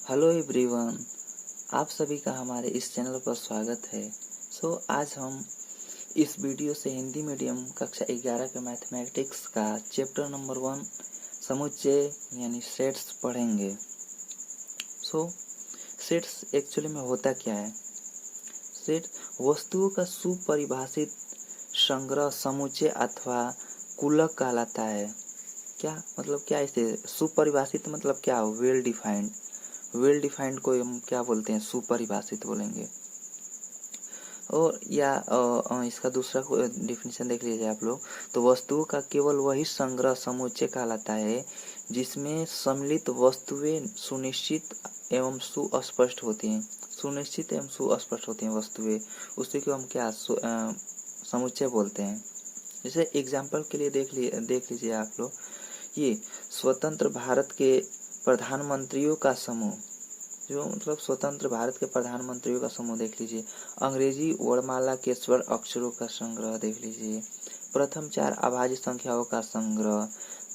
Hello everyone, आप सभी का हमारे इस चैनल पर स्वागत है। आज हम इस वीडियो से हिंदी मीडियम कक्षा 11 के मैथमेटिक्स का चैप्टर नंबर 1 समुच्चय यानी सेट्स पढ़ेंगे। सेट्स एक्चुअली में होता क्या है? सेट वस्तुओं का सुपरिभाषित संग्रह, समुच्चय अथवा कुलक कहलाता है। क्या इसे सुपरिभाषित मतलब क्या हो? वेल डिफाइंड को हम क्या बोलते हैं? सुपरिभाषित बोलेंगे। और इसका दूसरा डिफिनेशन देख लीजिए आप लोग। तो वस्तुओं का केवल वही संग्रह समुच्चय कहलाता है जिसमें सम्मिलित वस्तुएं सुनिश्चित एवं सुस्पष्ट होती हैं। सुनिश्चित एवं सुस्पष्ट होती हैं वस्तुएं, उसी को हम समुच्चय बोलते हैं। जैसे एग्जाम्पल के लिए देख लीजिए आप लोग। ये स्वतंत्र भारत के प्रधानमंत्रियों का समूह, जो मतलब स्वतंत्र भारत के प्रधानमंत्रियों का समूह देख लीजिए। अंग्रेजी वर्णमाला के स्वर अक्षरों का संग्रह देख लीजिए। प्रथम 4 अभाज्य संख्याओं का संग्रह।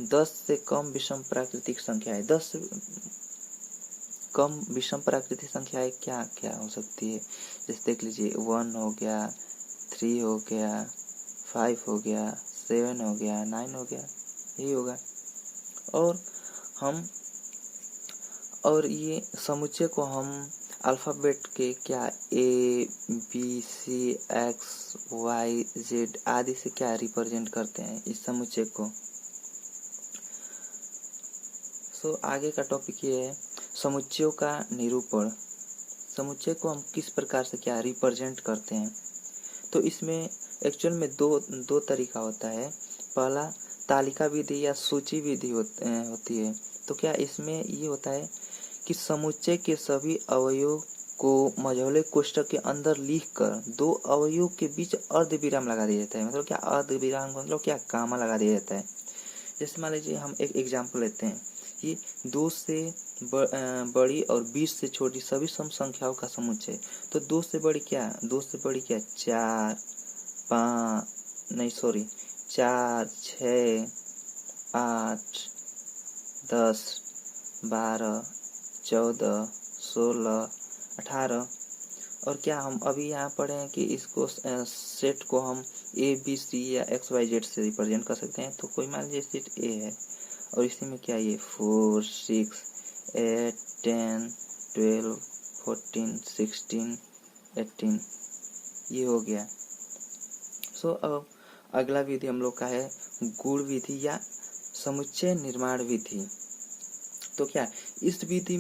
10 से कम विषम प्राकृतिक संख्याएं। 10 से कम विषम प्राकृतिक संख्याएं क्या क्या हो सकती है? जैसे देख लीजिए 1 हो गया, 3 हो गया, 5 हो गया, 7 हो गया, 9 हो गया, यही होगा। और ये समुच्चय को हम अल्फ़ाबेट के A B C X Y Z आदि से रिप्रेजेंट करते हैं इस समुच्चय को। आगे का टॉपिक ये है समुच्चयों का निरूपण। समुच्चय को हम किस प्रकार से रिप्रेजेंट करते हैं? तो इसमें एक्चुअल में दो तरीका होता है। पहला तालिका विधि या सूची विधि होती है। तो इसमें ये होता है कि समुच्चय के सभी अवयवों को मझौले कोष्ठक के अंदर लिखकर 2 अवयवों के बीच अर्धविराम लगा दिया जाता है। मतलब अर्धविराम मतलब कामा लगा दिया जाता है। जैसे मान लीजिए हम एक एग्जाम्पल लेते हैं। ये 2 से बड़ी और 20 से छोटी सभी सम संख्याओं का समुच्चय। तो 2 से बड़ी 4 6 8 10 12 14 16 18। और हम अभी यहाँ पढ़े हैं कि इसको सेट को हम ए बी सी या एक्स वाई जेड से रिप्रेजेंट कर सकते हैं। तो कोई मान लीजिए सेट ए है और इसी में ये 4 6 8 10 12 14 16 18 ये हो गया। अब अगला विधि हम लोग का है गुण विधि या समुच्चय निर्माण विधि। तो इस विधि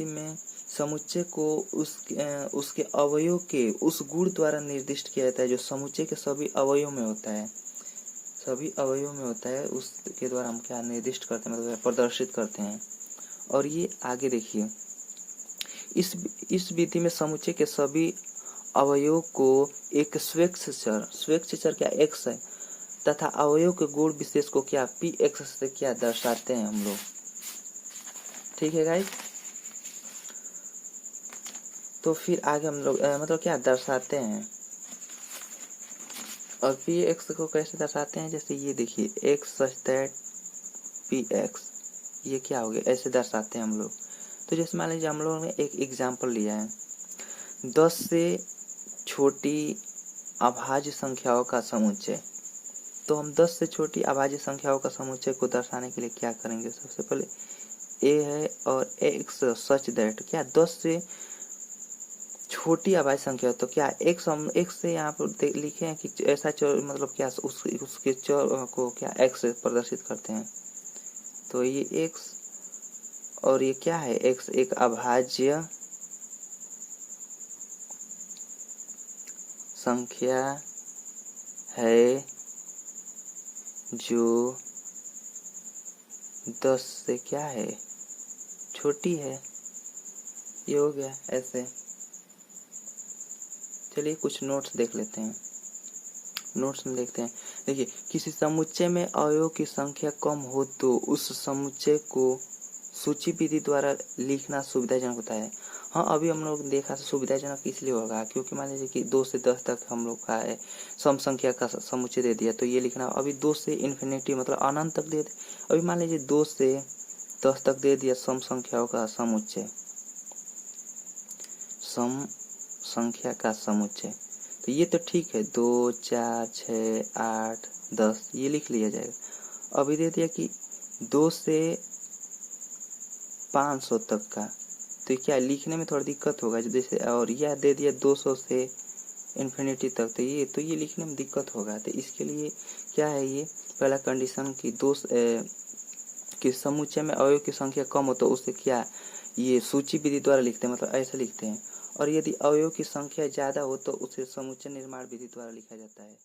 में समुच्चय को उसके अवयव के उस गुण द्वारा निर्दिष्ट किया जाता है जो समुच्चय के सभी अवयव में होता है। उसके द्वारा हम निर्दिष्ट करते हैं, मतलब प्रदर्शित करते हैं। और ये आगे देखिए, इस विधि में समुच्चय के सभी अवयवों को एक स्वेच्छेचर एक्स है तथा अवयव के गुण विशेष को पी एक्स से दर्शाते हैं हम लोग। ठीक है गाइस। तो फिर आगे हम लोग मतलब दर्शाते हैं। और पी एक्स को कैसे दर्शाते हैं? जैसे ये देखिए x such that P x, ये हो गया, ऐसे दर्शाते हैं हम लोग। तो जैसे मान लीजिए हम लोगों ने एक एग्जाम्पल लिया है 10 से छोटी अभाज्य संख्याओं का समुच्चय। तो हम 10 से छोटी अभाज्य संख्याओं का समुच्चय को दर्शाने के लिए क्या करेंगे? सबसे पहले ए है और एक्स सच दैट 10 से छोटी अभाज्य संख्या। तो एक्स से यहाँ पर लिखे हैं कि ऐसा मतलब उसके चर को एक्स से प्रदर्शित करते हैं। तो ये एक्स और ये है एक्स एक अभाज्य संख्या है जो 10 से छोटी है। ये हो गया ऐसे। चलिए कुछ नोट्स देख लेते हैं। नोट्स में देखते हैं। देखिए, किसी समुच्चय में अवयवों की संख्या कम हो तो उस समुच्चय को सूची विधि द्वारा लिखना सुविधाजनक होता है। हाँ, अभी हम लोग देखा सुविधाजनक इसलिए होगा क्योंकि मान लीजिए कि 2 से 10 तक हम लोग का है सम संख्या का समुच्चय दे दिया, तो ये लिखना। अभी 2 से इन्फिनिटी मतलब अनंत तक दे दे। अभी मान लीजिए 2 से 10 तक दे दिया सम संख्याओं का समुच्चय, सम संख्या का समुच्चय। तो ये तो ठीक है, 2 4 6 8 10 ये लिख लिया जाएगा। अभी दे दिया कि 2 से 500 तक का, तो क्या लिखने में थोड़ा दिक्कत होगा जैसे, और यह दे दिया 200 से इन्फिनिटी तक, तो ये लिखने में दिक्कत होगा। तो इसके लिए क्या है, ये पहला कंडीशन कि कि समुच्चय में अवयव की संख्या कम हो तो उसे क्या ये सूची विधि द्वारा लिखते हैं, मतलब ऐसे लिखते हैं। और यदि अवयव की संख्या ज़्यादा हो तो उसे समुच्चय निर्माण विधि द्वारा लिखा जाता है।